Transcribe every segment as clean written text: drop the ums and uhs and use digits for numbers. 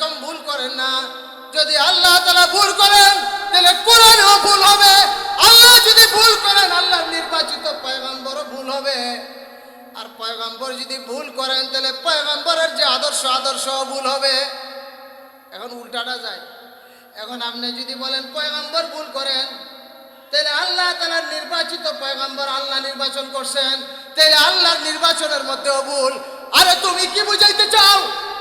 এরকম ভুল করেন না। যদি আল্লাহ তাআলা ভুল করেন তাহলে কোরআনও ভুল হবে, আল্লাহ যদি ভুল করেন আল্লাহর নির্বাচিত পয়গম্বরও ভুল হবে। আর পয়গম্বর যদি ভুল করেন তাহলে পয়গম্বরের যে আদর্শ ভুল হবে। এখন উল্টাটা যায়। এখন আপনি যদি বলেন পয়গম্বর ভুল করেন, তাহলে আল্লাহ তাআলার নির্বাচিত পয়গম্বর আল্লাহ নির্বাচন করছেন, তাহলে আল্লাহর নির্বাচনের মধ্যেও ভুল। আরে তুমি কি বুঝাইতে চাও?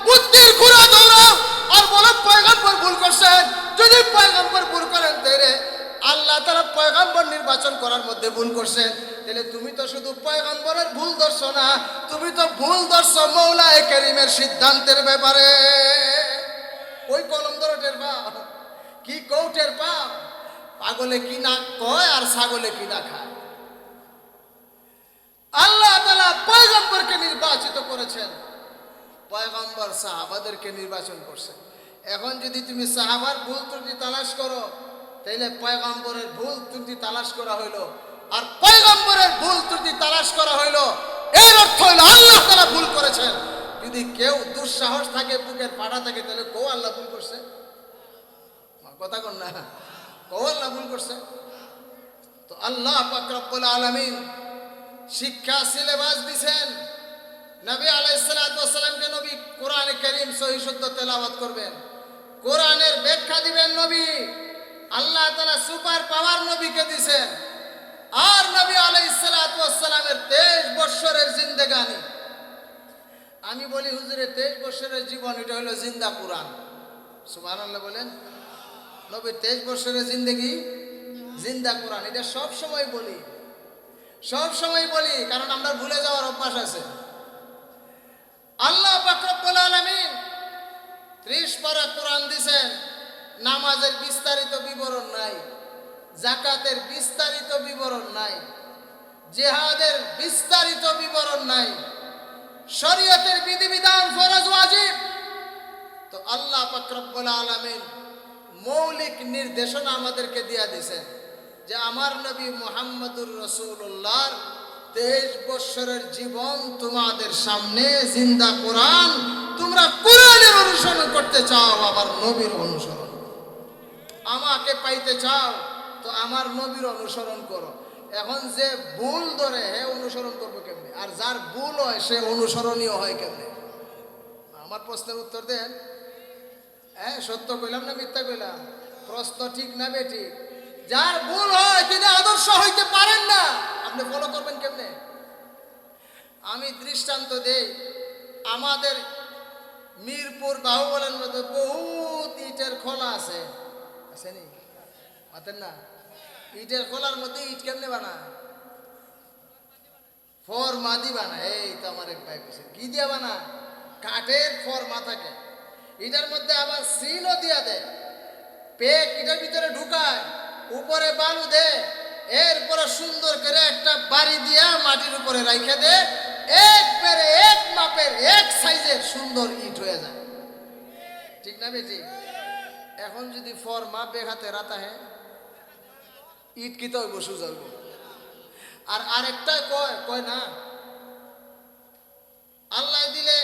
বুদ্ধির ঘোড়া দৌড়াও আর বলো পয়গম্বর ভুল করছেন। যদি পয়গম্বর ভুল করেন তাহলে আল্লাহ তাআলা পয়গম্বর নির্বাচন করার মধ্যে ভুল করছেন, তাহলে তুমি তো শুধু পয়গম্বরের ভুল ধরছো না, তুমি তো ভুল ধরছো মৌলায়ে কারীমের সিদ্ধান্তের ব্যাপারে। ওই কলম ধরো টের পাও, কি কৌটের পাও, পাগলে কি না কয় আর ছাগলে কি না খায়। আল্লাহ তাআলা পয়গম্বরকে নির্বাচিত করেছেন, পয়গম্বর সাহাবাদেরকে নির্বাচন করছেন। এখন যদি তুমি সাহাবার ভুল ত্রুটি তালাশ করো, তাহলে পয়গম্বরের ভুল ত্রুটি তালাশ করা হইলো, আর পয়গম্বরের ভুল ত্রুটি তালাশ করা হইলো। এর অর্থ হইলো আল্লাহ তাআলা ভুল করেছেন। যদি কেউ দুঃসাহস থাকে, বুকের পাড়া থাকে, তাহলে কো আল্লাহ ভুল করছে? কথা কন না, কো আল্লাহ ভুল করছে? তো আল্লাহ পাক রব্বুল আলামিন শিক্ষা সিলেবাস দিবেন। নবী আলাইহিস সালাতু ওয়াস সালামকে নবী কোরআনে কারীম সহিহ শুদ্ধ তেলাওয়াত করবেন, কোরআনের ব্যাখ্যা দিবেন নবী। আল্লাহ তাআলা সুপার পাওয়ার নবীকে দিবেন। আর নবী আলাইহিস সালাতু ওয়াস সালামের 23 বছরের জিন্দেগানি। আমি বলি হুজুরের 23 বছরের জীবন, এটা হলো জিন্দা কোরআন। সুবহানাল্লাহ বলেন। নবীর 23 বছরের জিন্দেগি জিন্দা কোরআন। এটা সব সময় বলি, কারণ আমরা ভুলে যাওয়ার অভ্যাস আছে। আল্লাহ পাক রব্বুল আলামিন 30 পারা কোরআন দিবেন। নামাজের বিস্তারিত বিবরণ নাই, যাকাতের বিস্তারিত বিবরণ নাই, জিহাদের বিস্তারিত বিবরণ নাই, শরীয়তের বিধিবিধান ফরজ ওয়াজিব। তো আল্লাহ পাক রব্বুল আলামিন মৌলিক নির্দেশনা আমাদেরকে দিয়া দিয়েছেন যে আমার নবী মুহাম্মদুর রাসূলুল্লাহর 23 বছরের জীবন তোমাদের সামনে জিন্দা কোরআন। তোমরা কোরআনের অনুসরণ করতে চাও, আবার নবীর অনুসরণ। আমাকে পাইতে চাও তো আমার নবীর অনুসরণ করো। এখন যে ভুল ধরে হে অনুসরণ করবো কেমনে? আর যার ভুল হয় সে অনুসরণীয় হয় কেমনে? আমার প্রশ্নের উত্তর দেন। হ্যাঁ, সত্য কইলাম না মিথ্যা কইলাম? প্রশ্ন ঠিক না বেঠিক? যার ভুল হয় তিনি আদর্শ হইতে পারেন না, আপনি ফলো করবেন কেমনে? আমি দৃষ্টান্ত দেই। আমাদের মিরপুর বাহুবলের মধ্যে বহুত ইটের খোলা আছে, আসেনি? পাতেন না? ইটের খোলার মধ্যে ইট কেমনে বানায়? ফরমা দি বানায়। এই তো আমার এক ভাই বলছে, কি দিয়া বানায়? কাঠের ফরমা থাকে, ইটার মধ্যে আবার সিলও দিয়া দেয়, পেক ইটার ভিতরে ঢুকায়, উপরে বালু দে, এরপরে সুন্দর করে একটা বাড়ি দিয়া মাটির উপরে রাইখে দে, একবারে এক মাপের এক সাইজের সুন্দর ইট হয়ে যায়। ঠিক না বেটি? এখন যদি ফরমা বেঘাতে রাতা হে ইট কি তো বসু যাবো। আর আরেকটা কয় না, আল্লাহ দিলে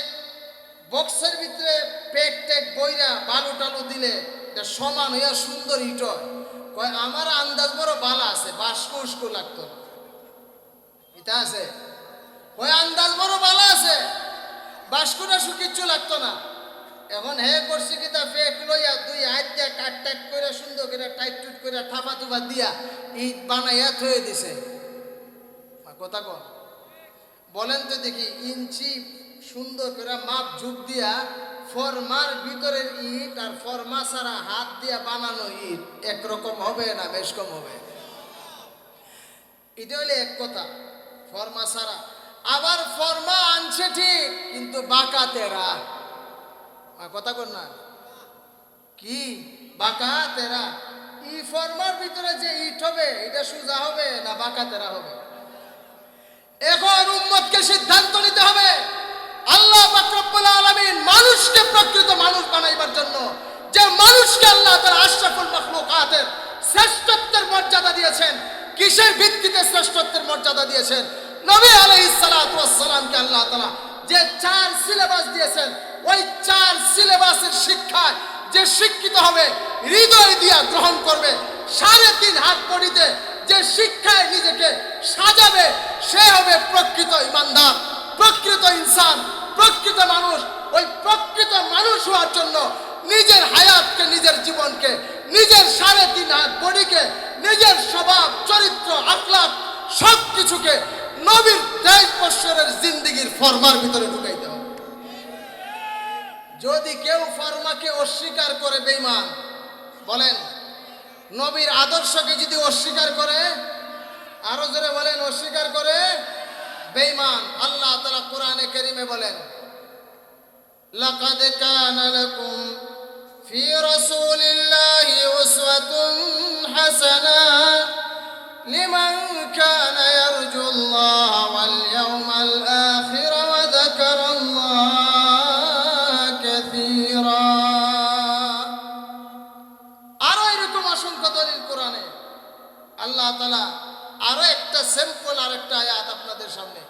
বক্সের ভিতরে পেক টেক বইরা বালু টালু দিলে এটা সমান হইয়া সুন্দর ইট হয়। কয় আমার আন্দাজ বড় বালা আছে, বাস্কো উস্কো লাগতো না। এটা আছে, কয় আন্দাজ বড় বালা আছে, বাস্কোটা কিচ্ছু লাগতো না। এখন হে করছি কি তা ফেক লইয়া দুই হাত দিয়া কাট টাট করে সুন্দর করে টাইট টুট করে ঠাপা টুপা দিয়া ইট বানাইয়া থয়ে দিছে। কথা কন বলেন তো দেখি, ইঞ্চি সুন্দর করে মাপ ঝুঁক দিয়া ফরমার ভিতরের ইট আর ফরমা ছাড়া হাত দিয়া বানানো ইট একরকম হবে না বেশ কম হবে? এটা হইলে এক কথা, ফরমা ছাড়া। আবার ফরমা আনছে ঠিক, কিন্তু বাঁকা তেরা। কথা কন না, কি বাঁকা তেরা? ই ফরমার ভিতরে যে ইট হবে এটা সোজা হবে না বাঁকা তেরা হবে? এখন উম্মতকে সিদ্ধান্ত নিতে হবে। আল্লাহ পাক রব্বুল আলামিন মানুষকে প্রকৃত মানুষ বানাইবার জন্য যে মানুষকে আল্লাহ তাআলা আশরাফুল মাখলুকাতের শ্রেষ্ঠত্বের মর্যাদা দিয়েছেন, কিসের ভিত্তিতে শ্রেষ্ঠত্বের মর্যাদা দিয়েছেন? নবী আলাইহিস সালাতু ওয়াস সালামকে আল্লাহ তাআলা যে 4 সিলেবাস দিয়েছেন, ওই 4 সিলেবাসের শিক্ষায় যে শিক্ষিত হবে, হৃদয় দিয়া গ্রহণ করবে, 3.5 হাত পড়িতে যে শিক্ষায় নিজেকে সাজাবে, সে হবে প্রকৃত ইমানদার, প্রকৃত ইনসান, প্রকৃত মানুষ। ওই প্রকৃত মানুষ হওয়ার জন্য নিজের হায়াতকে, নিজের জীবনকে, নিজের 3.5 হাত বডিকে, নিজের স্বভাব, চরিত্র, আখলাক সবকিছুকে নবীর 23 বছরের জিন্দেগির ফরমার ভিতরে ঢুকাইতে হবে। যদি কেউ ফরমাকে অস্বীকার করে বেঈমান, বলেন নবীর আদর্শকে যদি অস্বীকার করে, আরো জোরে বলেন অস্বীকার করে, বেঈমান। আল্লাহ তাআলা কোরআনে কারীমে বলেন, লাকাদ কানা লাকুম ফি রাসূলিল্লাহি উসওয়াতুন হাসানাহ লিমান কানা ইয়ারজুল্লাহ ওয়াল ইয়াওমাল আখির ওয়া যাকারাল্লাহ কাসীরা। আরো এরকম অসংখ্য দলিল কোরআনে। আল্লাহ তাআলা আরো একটা স্যাম্পল, আরেকটা আয়াত আপনাদের সামনে,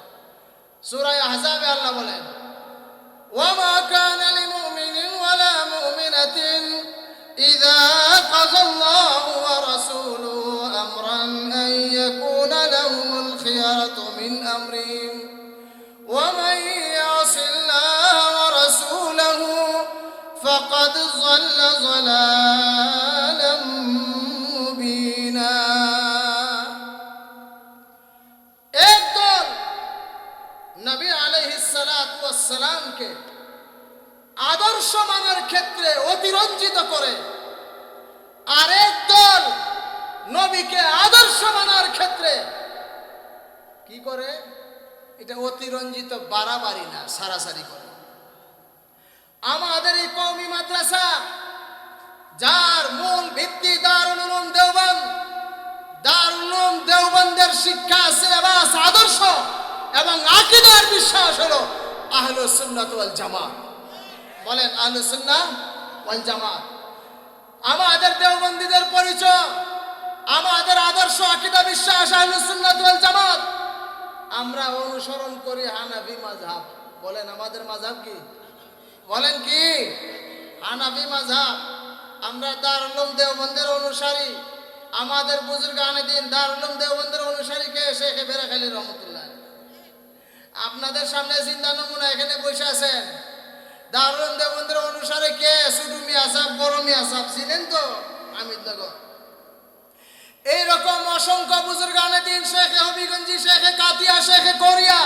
সূরা আহজাবে আল্লাহ বলেন, ওয়ামা কানা লিমুমিনিন ওয়ালা মুমিনাতিন ইযা কাযাল্লাহু ওয়া রাসূলুহু আমরান আন ইয়াকুনা লাহুমুল খিয়ারাতু মিন আমরিহিম ওয়া মান ইয়াসিল্লাহ ওয়া রাসূলুহু ফাকাদ যাল্লা যালালাম মুবিনা। একদল নবী আলাইহিস সালাতু ওয়াস সালামকে আদর্শ মানার ক্ষেত্রে অতিরঞ্জিত করে, আরেক দল নবীকে আদর্শ মানার ক্ষেত্রে কি করে? এটা অতিরঞ্জিত, বাড়াবাড়ি না, সারাসারি করে। আমাদের এই কওমি মাদ্রাসা, যার মূল ভিত্তি দারুল উলুম দেওবন্দ, দারুল উলুম দেওবন্দের শিক্ষা, সিলেবাস, আদর্শ এবং আকীদার বিশ্বাস হলো আহলুস সুন্নাত ওয়াল জামাত। বলেন আহলুস সুন্নাহ ওয়াল জামাত। আমাদের দেওবন্দীদের পরিচয়, আমাদের আদর্শ, আকীদা, বিশ্বাস আহলুস সুন্নাত ওয়াল জামাত। আমরা অনুসরণ করি হানাফি মাযহাব। বলেন আমাদের মাযহাব কি? বলেন কি? হানাফি মাযহাব। আমরা দারুল উলুম দেওবন্দের অনুসারী। আমাদের বুজুর্গানে দিন দারুল উলুম দেওবন্দের অনুসারী কে? শেখ বেরাখালী রহমাতুল্লাহ। আপনাদের সামনে জিন্দা নমুনা এখানে বসে আছেন। দারুল উলুম দেওবন্দের অনুসারী কে? ছোট মিয়া সাহেব, বড় মিয়া সাহেব, ছিলেন তো আমিদনগর। এইরকম অসংখ্য বুজুর্গানে দিন, শেখ হবিগঞ্জি, শেখ কাতিয়া, শেখ কোরিয়া,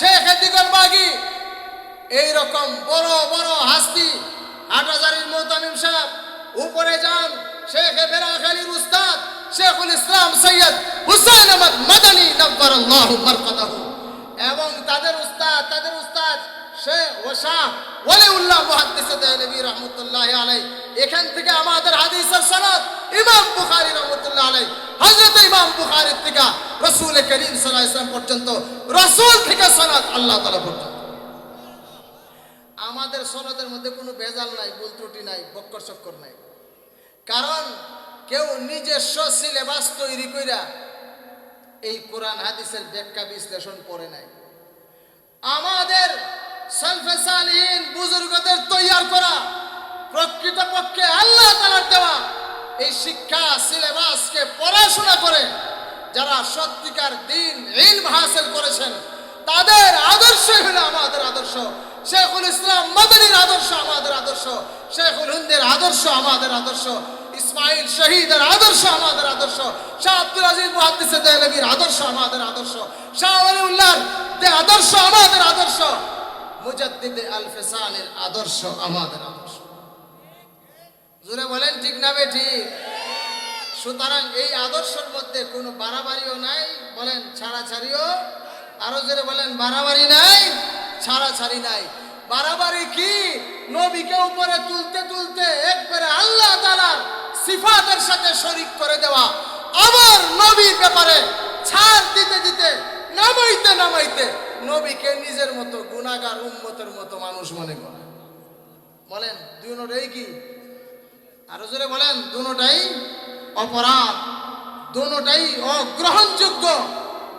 শেখ দিগরবাগি, এইরকম বড় বড় হাস্তি, হাটহাজারীর মুহতামিম সাহেব, উপরে যান শেখ বেরাখালীর উস্তাদ শেখুল ইসলাম সৈয়দ হুসাইন আহমদ মাদানী নব্বারাল্লাহু মারকাদাহু, এবং তাদের উস্তাদ শেখ ওয়াশাহ ওয়ালিউল্লাহ মুহাদ্দিসে দেহলভী রাহমাতুল্লাহি আলাইহি। এখান থেকে আমাদের হাদিসের সনদ ইমাম বুখারী রাহমাতুল্লাহি আলাইহি, হযরত ইমাম বুখারী থেকে রাসূল করিম সাল্লাল্লাহু আলাইহি ওয়াসাল্লাম পর্যন্ত, রাসূল থেকে সনদ আল্লাহ তাআলা পর্যন্ত। আমাদের সনদের মধ্যে কোনো ভেজাল নাই, ভুল ত্রুটি নাই, বক্কর চক্কর নাই। কারণ কেউ নিজস্ব সিলেবাস তৈরি কইরা এই কোরআন হাদিসের ব্যাখ্যা বিশ্লেষণ করে নাই। আমাদের সালফে সালিহিন বুজুর্গদের তৈয়ার করা, প্রকৃতপক্ষে আল্লাহ তাআলার দেওয়া এই শিক্ষা সিলেবাসকে পড়াশোনা করে যারা সত্যিকার দ্বীন ইলম হাসিল করেছেন, তাদের আদর্শই হলো আমাদের আদর্শ। শেখুল ইসলাম মাদানীর আদর্শ আমাদের আদর্শ, শেখুল হিন্দের আদর্শ আমাদের আদর্শ, ইসমাইল শহীদের আদর্শ আমাদের আদর্শ, শাহ আব্দুল আজিজ মুহাদ্দিসে দেহলভীর আদর্শ আমাদের আদর্শ, শাহ ওয়ালিউল্লাহর আদর্শ আমাদের আদর্শ, মুজাদ্দিদ আল ফিসানের আদর্শ আমাদের আদর্শ। জোরে বলেন ঠিক না বেঠিক? সুতরাং এই আদর্শের মধ্যে কোনো বাড়াবাড়িও নাই, বলেন ছাড়াছাড়িও, আরো জোরে বলেন বাড়াবাড়ি নাই, ছাড়াছাড়ি নাই। বাড়াবাড়ি কি? নবীকে উপরে তুলতে তুলতে একবারে আল্লাহ তাআলার সিফাতের সাথে শরীক করে দেওয়া, আমার নবীর ব্যাপারে ছাড় দিতে দিতে, নামাইতে নামাইতে নবীকে নিজের মতো গুনাহগার উম্মতের মতো মানুষ মনে করে। বলেন দুটোটাই কি? আরো জোরে বলেন দুটোটাই অপরাধ, দুটোটাই অগ্রহণযোগ্য।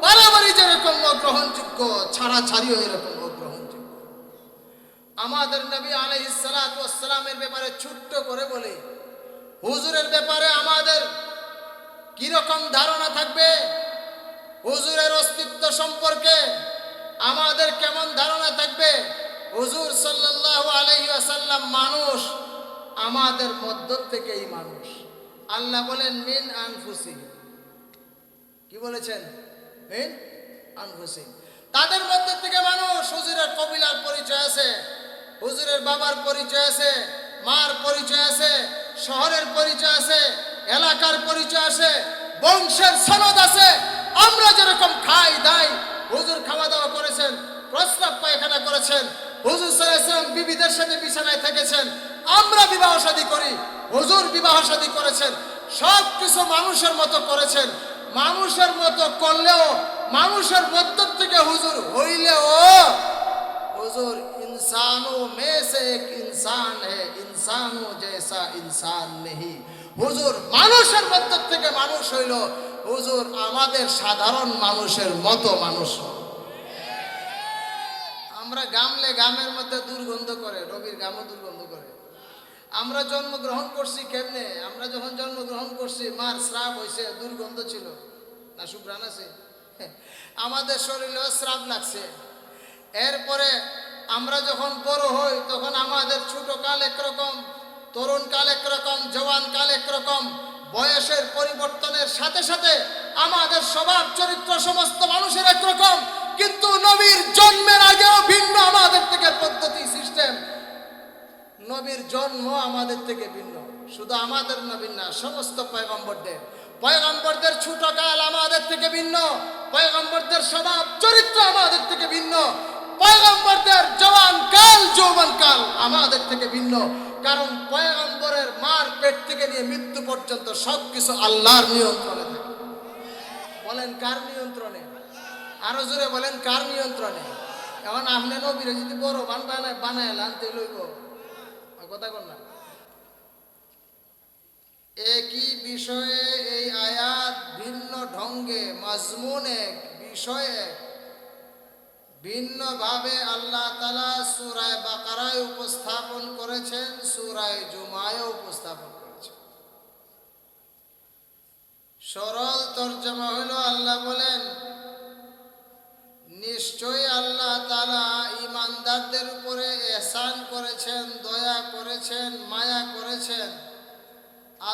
বাড়াবাড়ি যেরকম অগ্রহণযোগ্য, ছাড়াছাড়িও এরকম অগ্রহণযোগ্য। আমাদের নবী আলাইহিস সালাতু ওয়াস সালামের ব্যাপারে ছোট্ট করে বলি, হুজুরের ব্যাপারে আমাদের কি রকম ধারণা থাকবে, হুজুরের অস্তিত্ব সম্পর্কে আমাদের কেমন ধারণা থাকবে। হুজুর সাল্লাল্লাহু আলাইহি ওয়াসাল্লাম মানুষ, আমাদের মধ্য থেকেই মানুষ। আল্লাহ বলেন মিন আনফুসিহিম, কি বলেছেন? মিন আনফুসিহিম, তাদের মধ্য থেকে মানুষ। হুজুরের কবিলার পরিচয় আছে, হুজুরের বাবার পরিচয় আছে, মার পরিচয় আছে, শহরের পরিচয় আছে, এলাকার পরিচয় আছে, বংশের সনদ আছে। আমরা যেরকম খাই দাই, হুজুর খাওয়া দাওয়া করেছেন, প্রস্রাব পায়খানা করেছেন, হুজুর সাল্লাল্লাহু আলাইহি ওয়াসাল্লাম বিবিদের সাথে বিছানায় থেকেছেন, আমরা বিবাহ শাদী করি, হুজুর বিবাহ শাদী করেছেন, সব কিছু মানুষের মতো করেছেন। মানুষের মতো করলেও, মানুষের মধ্য থেকে হুজুর হইলেও, হুজুর इंसानों में से एक इंसान है, इंसानों जैसा इंसान नहीं। হুজুর মানুষের মধ্য থেকে মানুষ হইল, হুজুর আমাদের সাধারণ মানুষের মতো মানুষ। আমরা গামলে গামের মধ্যে দুর্গন্ধ করে, নবীর গামও দুর্গন্ধ করে। আমরা জন্মগ্রহণ করছি কেমনে? আমরা যখন জন্মগ্রহণ করছি মার স্রাব হয়েছে, দুর্গন্ধ ছিল না, সুঘ্রাণ আছে, আমাদের শরীরেও স্রাব লাগছে। এরপরে আমরা যখন বড় হই তখন আমাদের ছোট কাল একরকম, তরুণ কাল একরকম, জওয়ান কাল একরকম। বয়সের পরিবর্তনের সাথে সাথে আমাদের স্বভাব চরিত্র সমস্ত মানুষের একরকম, কিন্তু নবীর জন্মের আগেও ভিন্ন আমাদের থেকে পদ্ধতি সিস্টেম। নবীর জন্ম আমাদের থেকে ভিন্ন, শুধু আমাদের নবী না, সমস্ত পয়গম্বরদের। পয়গম্বরদের ছোট কাল আমাদের থেকে ভিন্ন, পয়গম্বরদের স্বভাব চরিত্র আমাদের থেকে ভিন্ন, পয়গম্বরদের জওয়ান কাল যৌবন কাল আমাদের থেকে ভিন্ন। কারণ পয়গম্বরের মার পেট থেকে নিয়ে মৃত্যু পর্যন্ত সবকিছু আল্লাহর নিয়ন্ত্রণে থাকে। বলেন কার নিয়ন্ত্রণে? আরো জোরে বলেন কার নিয়ন্ত্রণে? এখন আপনি নবীরে যদি বড় বানায় আনতে লইব, কথা কন না। একই বিষয়ে এই আয়াত ভিন্ন ঢঙ্গে, মাজমুন এক, বিষয় এক, ভিন্নভাবে আল্লাহ তাআলা সূরা বাকারায় উপস্থাপন করেছেন, সূরা জুমায় উপস্থাপন করেছেন। সরল তরজমা হলো, আল্লাহ বলেন নিশ্চয়ই আল্লাহ তাআলা ঈমানদারদের উপরে ইহসান করেছেন, দয়া করেছেন, মায়া করেছেন।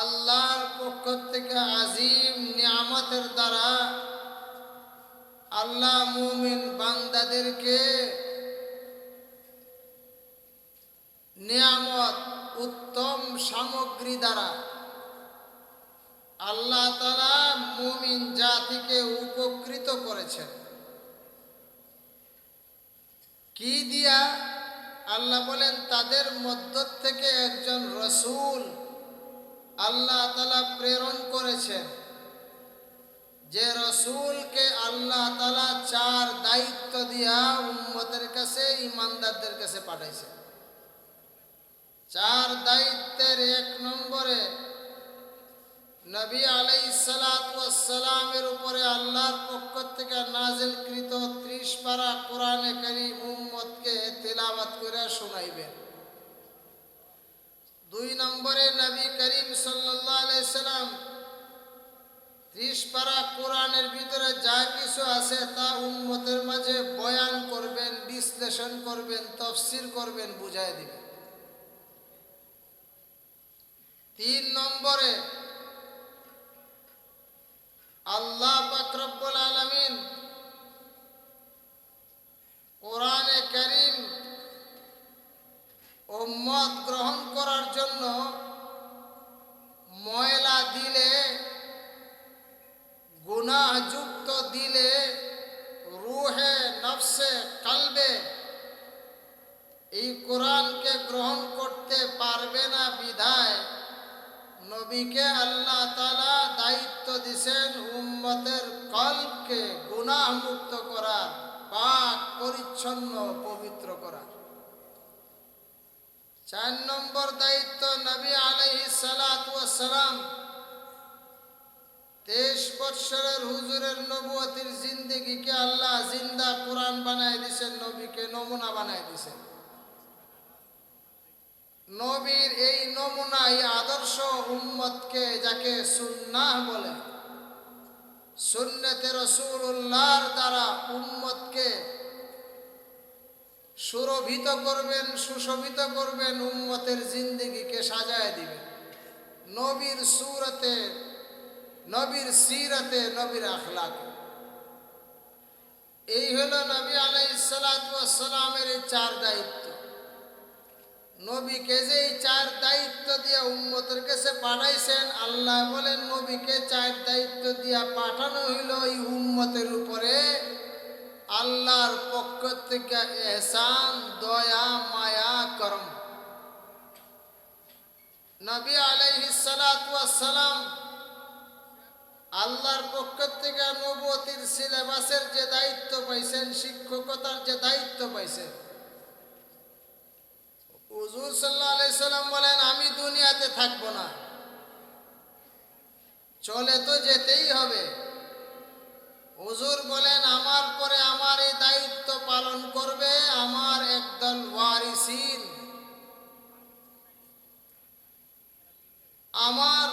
আল্লাহর পক্ষ থেকে আজিম নিয়ামতের দ্বারা আল্লাহ মুমিন বান্দাদেরকে নিয়ামত, উত্তম সামগ্রী দ্বারা আল্লাহ তাআলা মুমিন জাতিকে উপকৃত করেছেন। কি দিয়া? আল্লাহ বলেন তাদের মধ্য থেকে একজন রাসূল আল্লাহ তাআলা প্রেরণ করেছেন, যে রাসূলকে আল্লাহ তাআলা 4 দায়িত্ব দিয়া উম্মতের কাছে, ঈমানদারদের কাছে পাঠাইছেন। 4 দায়িত্বের 1 নম্বরে নবী আলাইহিস সালাতু ওয়াস সালামের উপরে আল্লাহর পক্ষ থেকে নাজিলকৃত 30 পারা কোরআনে কারীম উম্মতকে তেলাওয়াত করে শোনাইবেন। 2 নম্বরে নবী করিম সাল্লাল্লাহু আলাইহি সাল্লাম 30 পারা কোরআনের ভিতরে যা কিছু আছে তা উম্মতের মাঝে বয়ান করবেন, বিশ্লেষণ করবেন, তাফসীর করবেন, বুঝায় দিবেন। 3 নম্বরে আল্লাহ পাক রব্বুল আলামিন কোরআনে কারীম উম্মত গ্রহণ করার জন্য ময়লা দিলে, গুনাহযুক্ত দিলে, রূহে, নফসে, কলবে এই কোরআনকে গ্রহণ করতে পারবে না বিধায় নবীকে আল্লাহ তাআলা দায়িত্ব দিয়েছেন উম্মতের কলবকে গুনাহমুক্ত করার, পাক পরিচ্ছন্ন পবিত্র করার। 4 নম্বর দায়িত্ব নবী আলাইহিস সালাতু ওয়াস সালাম 23 বছরের হুজুরের নবুয়তির জিন্দেগিকে আল্লাহ জিন্দা কোরআন বানায় দিয়েছেন, নবীকে নমুনা বানায় দিয়েছেন। নবীর এই নমুনা, এই আদর্শ উম্মতকে যাকে সুন্নাহ বলে, সুন্নতে রাসূলুল্লাহর দ্বারা উম্মতকে সুরভিত করবেন, সুশোভিত করবেন, উম্মতের জিন্দেগিকে সাজায় দিবেন নবীর সুরতে, নবীর সিরতে, নবীর আখলাকে। এই হলো নবী আলাইহিস সালাতু ওয়াস সালামের এই চার দায়িত্ব। নবীকে যে এই চার দায়িত্ব দিয়ে উম্মতের কাছে পাঠাইছেন, আল্লাহ বলেন নবীকে চার দায়িত্ব দিয়া পাঠানো হইল এই উম্মতের উপরে আল্লাহর পক্ষ থেকে ইহসান, দয়া, মায়া, করম। নবী আলাইহিস সালাতু ওয়াস সালাম আল্লাহর পক্ষ থেকে নবুয়তির সিলেবাসের যে দায়িত্ব পাইছেন, শিক্ষকতার যে দায়িত্ব পাইছেন, হুজুর সাল্লাল্লাহু আলাইহি সাল্লাম বলেন আমি দুনিয়াতে থাকবো না, চলে তো যেতেই হবে। হুজুর বলেন আমার পরে আমার এই দায়িত্ব পালন করবে আমার একদল ওয়ারিসিন, আমার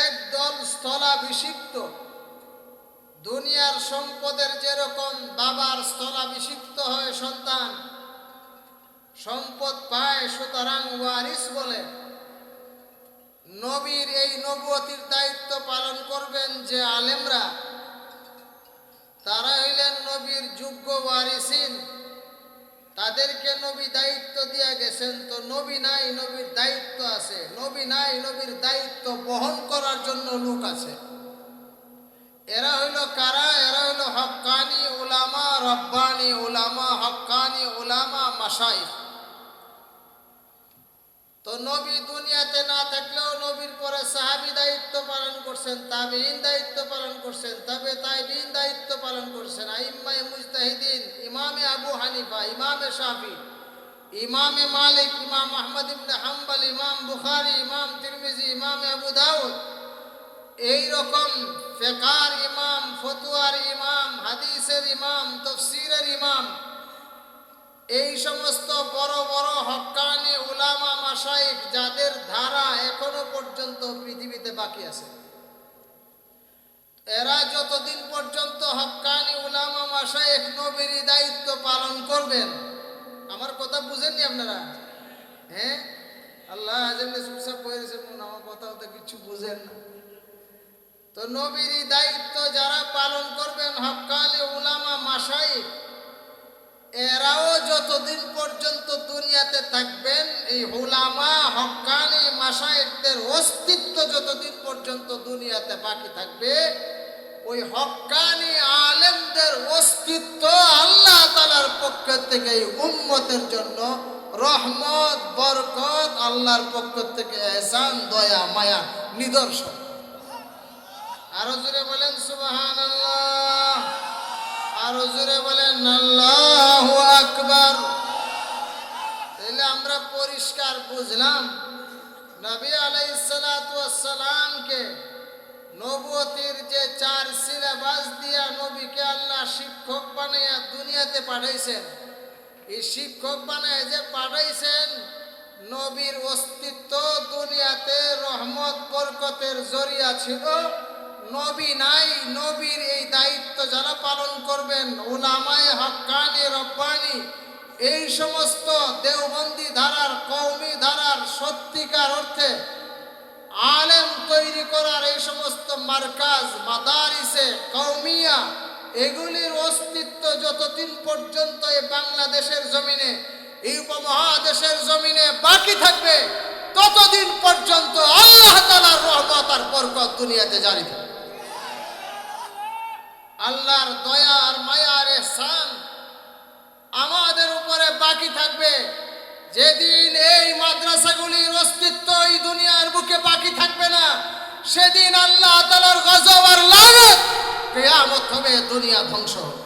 একদল স্থলাভিষিক্ত। দুনিয়ার সম্পদের যেরকম বাবার স্থলাভিষিক্ত হয় সন্তান, সম্পদ পায়, সুতরাং ওয়ারিস বলে। নবীর এই নবুয়তির দায়িত্ব পালন করবেন যে আলেমরা, তারা হইলেন নবীর যোগ্য ওয়ারিসিন। তাদেরকে নবী দায়িত্ব দিয়া গেছেন, তো নবী নাই নবীর দায়িত্ব আছে, নবী নাই নবীর দায়িত্ব বহন করার জন্য লোক আছে। এরা হইল কারা? এরা হইল হক্কানি উলামা, রব্বানি উলামা, হক্কানি উলামা, মাশাইখ। তো নবী দুনিয়াতে না থাকলেও নবীর পরে সাহাবী দায়িত্ব পালন করছেন, তাবেঈন দায়িত্ব পালন করছেন, তবে তাবেঈন দায়িত্ব পালন করছেন, আইম্মায়ে মুজতাহিদিন, ইমামে আবু হানিফা, ইমামে শাফি, ইমামে মালিক, ইমাম আহমদ ইবনে হাম্বল, ইমাম বুখারী, ইমাম তিরমিজি, ইমামে আবু দাউদ, এই রকম ফিকহের ইমাম, ফতোয়ার ইমাম, হাদিসের ইমাম, তাফসীরের ইমাম, এই সমস্ত বড় বড় হক্কানি উলামা, মাশাইখ, যাদের ধারা এখনো পর্যন্ত পৃথিবীতে বাকি আছে, এরা যতদিন পর্যন্ত হক্কানি উলামা, মাশাইখ নবীর দায়িত্ব পালন করবেন। আমার কথা বুঝেননি আপনারা? হ্যাঁ, আল্লাহ যেমনি চুপচাপ করেছে, আমার কথা তো কিছু বুঝেন না। তো নবীর দায়িত্ব যারা পালন করবেন, হক্কানি উলামা, মাশাইখ, এরাও যতদিন পর্যন্ত দুনিয়াতে থাকবেন, এই উলামা, হক্কানি, মাশাইখদের অস্তিত্ব যতদিন পর্যন্ত দুনিয়াতে বাকি থাকবে, ওই হক্কানি আলেমদের অস্তিত্ব আল্লাহ তাআলার পক্ষ থেকে এই উম্মতের জন্য রহমত, বরকত, আল্লাহর পক্ষ থেকে ইহসান, দয়া, মায়া নিদর্শন। আরো জোরে বলেন সুবহানাল্লাহ, আরো জোরে বলেন আল্লাহু আকবার। তাহলে আমরা পরিষ্কার বুঝলাম নবী আলাইহিস সালাতু ওয়াস সালামকে নবুয়তির যে চার সিলেবাস দিয়া নবীকে আল্লাহ শিক্ষক বানাইয়া দুনিয়াতে পাঠাইছেন, এই শিক্ষক বানায় যে পাঠাইছেন, নবীর অস্তিত্ব দুনিয়াতে রহমত, বরকতের জরিয়া ছিল। নবী নাই, নবীর এই দায়িত্ব যারা পালন করবেন, উলামায়ে হক্কানি, রব্বানি, এই সমস্ত দেওবন্দি ধারার, কওমি ধারার, সত্যিকার অর্থে আলেম তৈরি করার এই সমস্ত মারকাজ, মাদারিসে কওমিয়া, এগুলির অস্তিত্ব যতদিন পর্যন্ত এই বাংলাদেশের জমিনে, এই উপমহাদেশের জমিনে বাকি থাকবে, ততদিন পর্যন্ত আল্লাহ তাআলার রহমত আর বরকত দুনিয়াতে জারি থাকবে। আল্লাহর দয়া আর মায়া আর ইহসান আমাদের উপরে বাকি থাকবে। যেদিন এই মাদ্রাসাগুলির অস্তিত্ব এই দুনিয়ার বুকে বাকি থাকবে না, সেদিন আল্লাহ তাআলার গজব আর লানত, কিয়ামত হবে, দুনিয়া ধ্বংস হবে।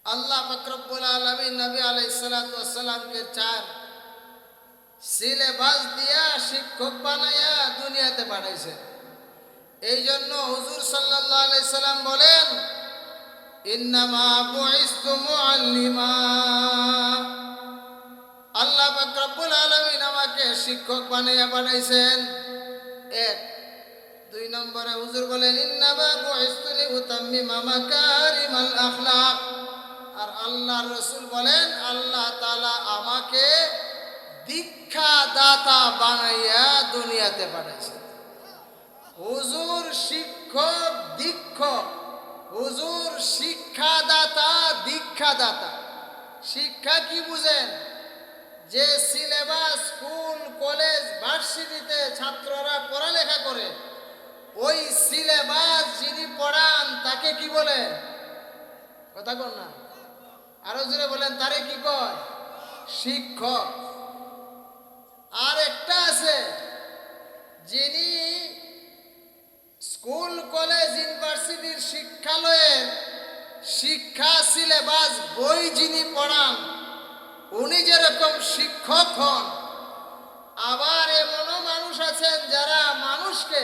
আল্লাহ পাক রব্বুল আলামিন নবী আলাইহিস সালাতু ওয়াস সালামকে চার সিলেবাস দিয়া শিক্ষক বানাইয়া দুনিয়াতে পাঠাইছে। এই জন্য হুজুর সাল্লাল্লাহু আলাইহি সাল্লাম বলেন, ইন্নামা বুইসতু মুআল্লিমা, আল্লাহ পাক রব্বুল আলামিন আমাকে শিক্ষক বানিয়ে পাঠাইছেন। এক। দুই নম্বরে হুজুর বলেন ইন্নামা বুইসতু লিউতাম্মিমা মাকারিমাল আখলাক। আর আল্লাহর রাসূল বলেন আল্লাহ তাআলা আমাকে দীক্ষা দাতা বানাইয়া দুনিয়াতে পাঠাইছেন। হুজুর শিক্ষক দীক্ষক, হুজুর শিক্ষাদাতা দীক্ষাদাতা। শিক্ষা কি বুঝেন? যে সিলেবাস স্কুল কলেজ ভার্সিটিতে ছাত্ররা পড়ালেখা করে, ওই সিলেবাস যিনি পড়ান তাকে কি বলে? কথা কন না, আরো জোরে বলেন, তারে কি কয়? শিক্ষক। আর একটা আছে যিনি স্কুল কলেজ ইউনিভার্সিটির শিক্ষালয়ের শিক্ষা সিলেবাস বই যিনি পড়ান, উনি যেরকম শিক্ষক হন, আবার এমনও মানুষ আছেন যারা মানুষকে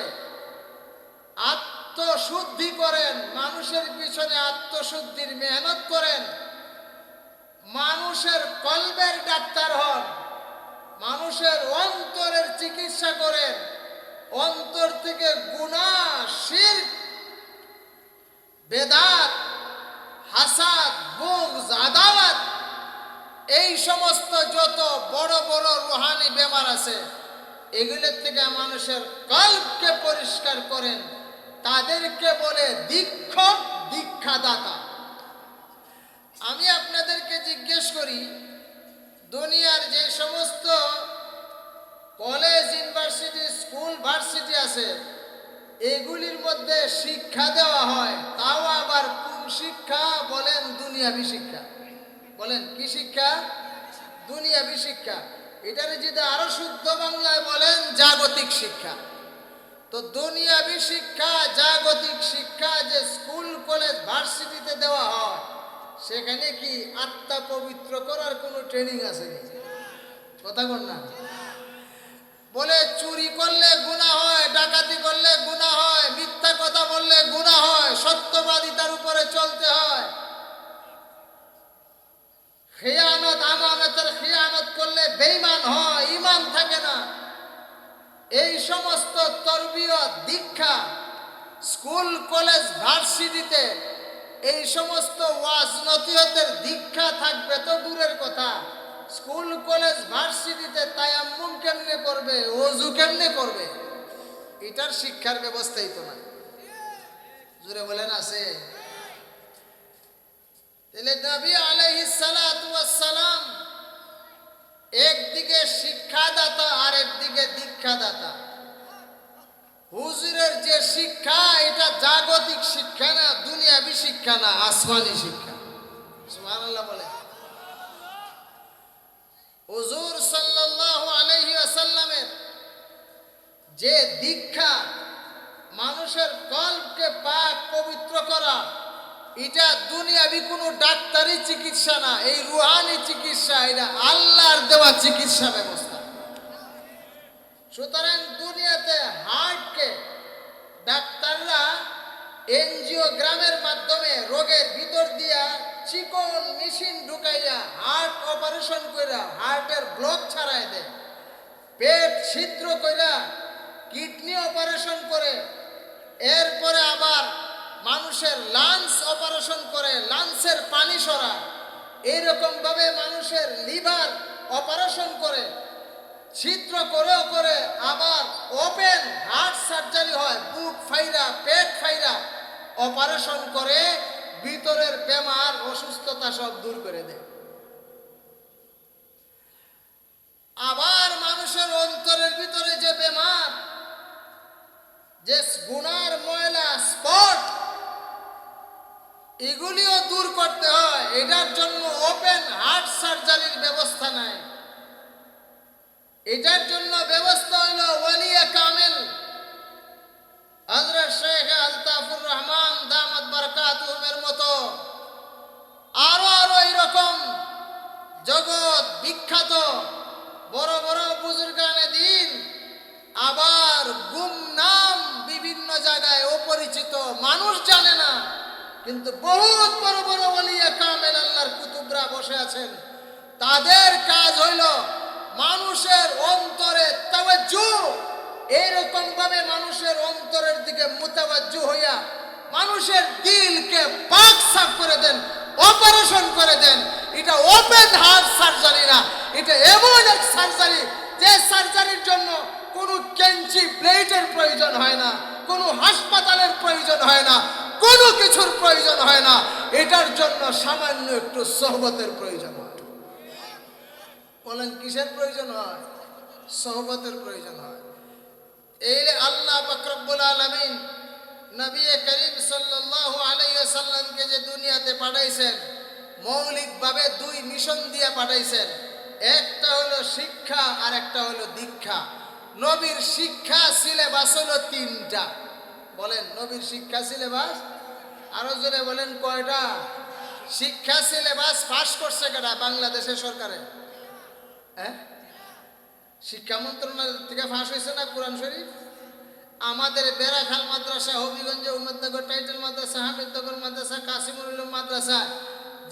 আত্মশুদ্ধি করেন, মানুষের পিছনে আত্মশুদ্ধির মেহনত করেন, মানুষের কলবের ডাক্তার হন, মানুষের অন্তরের চিকিৎসা করেন, অন্তর থেকে গুনাহ শিরক বেদাত হাসাদ বুগজ আদাওয়াত এই সমস্ত যত বড় বড় রুহানি বেমার আছে এগুলোর থেকে মানুষের কলবকে পরিষ্কার করেন, তাদেরকে বলে দীক্ষক দীক্ষাদাতা। আমি আপনাদেরকে জিজ্ঞেস করি, দুনিয়ার যে সমস্ত কলেজ ইউনিভার্সিটি স্কুল ভার্সিটি আছে এগুলির মধ্যে শিক্ষা দেওয়া হয়, তাও আবার কোন শিক্ষা বলেন? দুনিয়াবি শিক্ষা। বলেন কি শিক্ষা? দুনিয়াবি শিক্ষা। এটার যদি আরো শুদ্ধ বাংলায় বলেন জাগতিক শিক্ষা। তো দুনিয়াবি শিক্ষা জাগতিক শিক্ষা যে স্কুল কলেজ ভার্সিটিতে দেওয়া হয়, সেখানে কি আত্মা পবিত্র করার কোনো ট্রেনিং আছে? কথা বল না। বলে চুরি করলে গুনাহ হয়, ডাকাতি করলে গুনাহ হয়, মিথ্যা কথা বললে গুনাহ হয়, সত্যবাদিতার উপরে চলতে হয়, খিয়ানত আমানতের খিয়ানত করলে বেঈমান হয়, ঈমান থাকে না। এই সমস্ত তরবিয়ত দীক্ষা স্কুল কলেজ ভার্সিটিতে এই সমস্ত ওয়াজ নসিহতের দীক্ষা থাকবে তো দূরের কথা, স্কুল কলেজ ভার্সিটিতে তায়াম্মুম কেমনে করবে, ওযু কেমনে করবে, এটার শিক্ষার ব্যবস্থাই তো নাই। জোরে বলেন আছে? তাহলে নবী আলাইহিস সালাতু ওয়াস সালাম একদিকে শিক্ষাদাতা আর একদিকে দীক্ষাদাতা। হুজুরের যে শিক্ষা এটা জাগতিক শিক্ষা না, দুনিয়াবি শিক্ষা না, আসমানি শিক্ষা। সুবহানাল্লাহ বলে। হুজুর সাল্লাল্লাহু আলাইহি ওয়াসাল্লামের যে দীক্ষা মানুষের কলবকে পাক পবিত্র করা, এটা দুনিয়াবি কোনো ডাক্তারি চিকিৎসা না, এই রুহানি চিকিৎসা, এটা আল্লাহর দেওয়া চিকিৎসা ব্যবস্থা। সুতরাং দুনিয়াতে হার্টকে ডাক্তাররা এনজিওগ্রামের মাধ্যমে রোগের ভিতর দিয়া চিকন মেশিন ঢুকাইয়া হার্ট অপারেশন কইরা হার্টের ব্লক ছাড়াই দেয়, পেট ছিদ্র কইরা কিডনি অপারেশন করে, এরপরে আবার মানুষের লাংস অপারেশন করে, লাংসের পানি সরায়, এইরকম ভাবে মানুষের লিভার অপারেশন করে, ছিদ্র করেও করে আবার ওপেন হার্ট সার্জারি হয়, বুক ফাইরা পেট ফাইরা অপারেশন করে ভিতরের বেমার অসুস্থতা সব দূর করে দেয়। আবার মানুষের অন্তরের ভিতরে যে বেমার, যে গুনার ময়লা স্পট, এগুলিও দূর করতে হয়, এটার জন্য ওপেন হার্ট সার্জারির ব্যবস্থা নাই। এটার জন্য ব্যবস্থা হইল ওয়ালিয়া কামিল হযরত শেখ আলতাফুর রহমান দামাত বারাকাতুহুমের মতো আরো আরো এরকম জগৎ বিখ্যাত বড় বড় বুজুর্গানে দিন, আবার গুমনাম বিভিন্ন জায়গায় অপরিচিত, মানুষ জানে না, কিন্তু বহুত বড় বড় ওয়ালিয়া কামিল আল্লাহর কুতুবরা বসে আছেন, তাদের কাজ হইল মানুষের অন্তরে তাওয়াজ্জু, এইরকম ভাবে মানুষের অন্তরের দিকে মুতাওয়াজ্জু হইয়া মানুষের দিলকে পাক সাফ করে দেন, অপারেশন করে দেন। এটা ওপেন হার্ট সার্জারি না, এটা এমন এক সার্জারি যে সার্জারির জন্য কোনো কেঞ্চি ব্লেডের প্রয়োজন হয় না, কোনো হাসপাতালের প্রয়োজন হয় না, কোনো কিছুর প্রয়োজন হয় না। এটার জন্য সামান্য একটু সোহবতের প্রয়োজন হয়। বলেন কিসের প্রয়োজন হয়? সোহবতের প্রয়োজন হয়। এই আল্লাহ পাক রব্বুল আলামিন নবী করিম সাল্লাল্লাহু আলাইহি ওয়াসাল্লামকে যে দুনিয়াতে পাঠাইছেন, মৌলিকভাবে দুই মিশন দিয়ে পাঠাইছেন। একটা হলো শিক্ষা আর একটা হলো দীক্ষা। নবীর শিক্ষা সিলেবাস হলো তিনটা। বলেন নবীর শিক্ষা সিলেবাস আরো জোরে বলেন কয়টা? শিক্ষা সিলেবাস পাস করছে কেডা? বাংলাদেশের সরকারে। শিক্ষা মন্ত্রণালয় থেকে ফাঁস হয়েছে না কোরআন শরীফ? আমাদের বেড়াখাল মাদ্রাসা, হবিগঞ্জ উম্মতনগর টাইটেল মাদ্রাসা, হামিদনগর মাদ্রাসা, কাসিমুল উলুম মাদ্রাসা,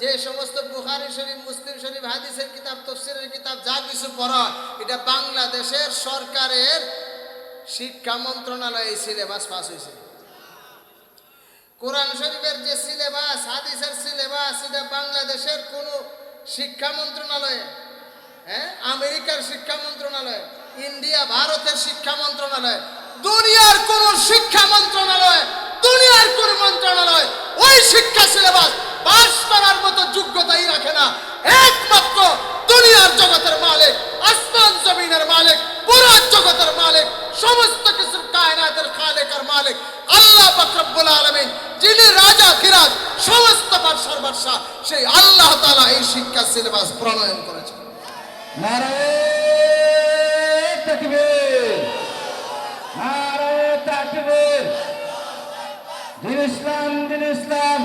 যে সমস্ত বুখারী শরীফ, মুসলিম শরীফ, হাদিসের কিতাব, তাফসীরের কিতাব যা কিছু পড়া, এটা বাংলাদেশের সরকারের শিক্ষা মন্ত্রণালয় এই সিলেবাস পাস হয়েছে। কোরআন শরীফের যে সিলেবাস, হাদিসের সিলেবাস, এটা বাংলাদেশের কোন শিক্ষা মন্ত্রণালয়ে, আমেরিকার শিক্ষা মন্ত্রণালয়, ইন্ডিয়া, ভারতের শিক্ষা মন্ত্রণালয়, দুনিয়ার কোন শিক্ষা মন্ত্রণালয়, দুনিয়ার কোন মন্ত্রণালয় ওই শিক্ষা সিলেবাস পাস করার মতো যোগ্যতাই রাখে না। একমাত্র দুনিয়ার জগতের মালিক, আসমান জমিনের মালিক, পুরো জগতের মালিক, সমস্ত কিছু কায়নাতের খালেক আর মালিক আল্লাহ পাক রব্বুল আলামিন, যিনি রাজা ধিরাজ, সমস্ত বাদশার বাদশা, সেই আল্লাহ তাআলা এই শিক্ষা সিলেবাস প্রণয়ন করেছেন। নারায়ে তাকবীর, নারায়ে তাকবীর। দিন ইসলাম, দিন ইসলাম,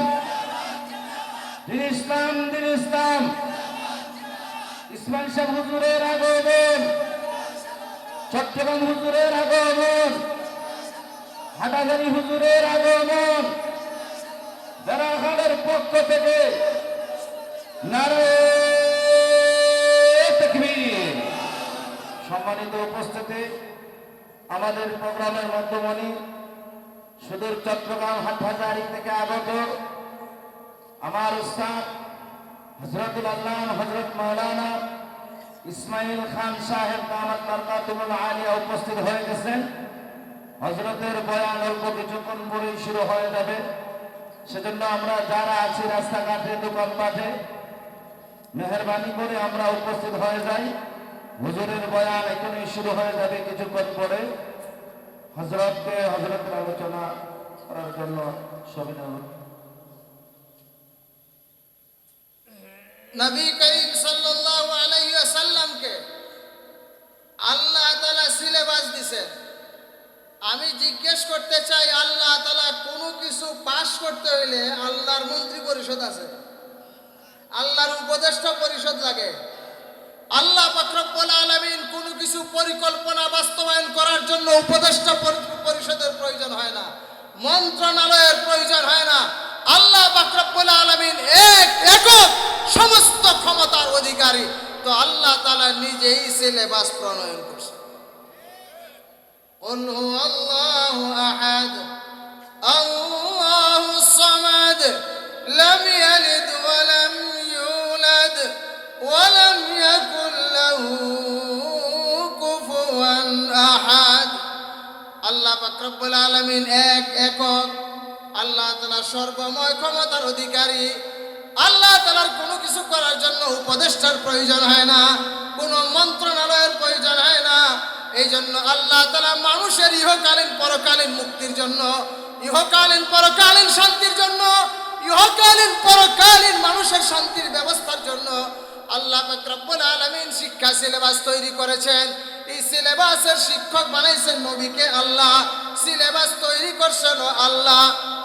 দিন ইসলাম, দিন ইসলাম। ইসমাইল সাহেব হুজুরের আগমন, চট্টগ্রাম হুজুরের আগমন, হাটাজারি হুজুরের আগমন, বেড়াখালের পক্ষ থেকে নারায়ে তাকবীর। সম্মানিত উপস্থিতি, আমাদের প্রোগ্রামের মধ্যমণি সুদূর চট্টগ্রাম হাটহাজারী থেকে আগত আমার উস্তাদ হযরতুল আল্লাহ হযরত মাওলানা ইসমাইল খান সাহেব দামাত বারকাতুহুল আলিয়া উপস্থিত হয়ে গেছেন। হযরতের বয়ান অল্প কিছুক্ষণ পরেই শুরু হয়ে যাবে। সেজন্য আমরা যারা আছি রাস্তাঘাটে, দোকানপাটে, মেহেরবানি করে আমরা উপস্থিত হয়ে যাই। হুজুরের বয়ান এখনই শুরু হয়ে যাবে কিছুক্ষণ পরে। হযরতকে হযরতের আলোচনা করার জন্য সবিনয়। নবী করিম সাল্লাল্লাহু আলাইহি ওয়াসাল্লামকে আল্লাহ তাআলা সিলেবাস দিয়েছেন। আমি জিজ্ঞেস করতে চাই, আল্লাহ তাআলা কোনো কিছু পাস করতে হইলে আল্লাহর মন্ত্রী পরিষদ আছে, আল্লাহর উপদেষ্টা পরিষদ লাগে। আল্লাহ পাক রব্বুল আলামিন কোনো কিছু পরিকল্পনা বাস্তবায়ন করার জন্য উপদেষ্টা পরিষদের প্রয়োজন হয় না, মন্ত্রণালয়ের প্রয়োজন হয় না। আল্লাহ পাক রব্বুল আলামিন একক সমস্ত ক্ষমতার অধিকারী। তো আল্লাহ তাআলা নিজেই সিলেবাস প্রণয়ন করছে। قل هو الله أحد الله الصمد لم يلد ولم يولد ولم يكن له كفوا أحد। আল্লাহ পাক রব্বুল আলামিন একক। আল্লাহ তাআলা সর্বময় ক্ষমতার অধিকারী। আল্লাহ তাআলার কোনো কিছু করার জন্য উপদেষ্টার প্রয়োজন হয় না, কোনো মন্ত্রণালয়ের প্রয়োজন হয় না। এই জন্য আল্লাহ তাআলা মানুষের ইহকালীন পরকালীন মুক্তির জন্য, ইহকালীন পরকালীন শান্তির জন্য, ইহকালীন পরকালীন মানুষের শান্তির ব্যবস্থার জন্য আল্লাহ পাক রব্বুল আলামিন শিক্ষা সিলেবাস তৈরি করেছেন। এই সিলেবাসের শিক্ষক বানাইছেন নবীকে আল্লাহ, সিলেবাস তৈরি করছেন আল্লাহ।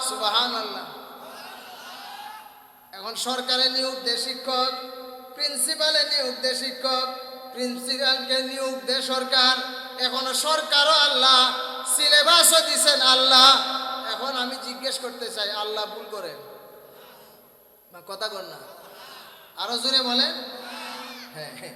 সুবহানাল্লাহ। এখন সরকারে নিয়োগ দেয় শিক্ষক, প্রিন্সিপালে নিয়োগ দেয় শিক্ষক, প্রিন্সিপালকে নিয়োগ দেয় সরকার। এখন সরকারও আল্লাহ, সিলেবাসও দিছেন আল্লাহ। এখন আমি জিজ্ঞেস করতে চাই, আল্লাহ ভুল করেন? কথা কর না, আরো জোরে বলেন। হ্যাঁ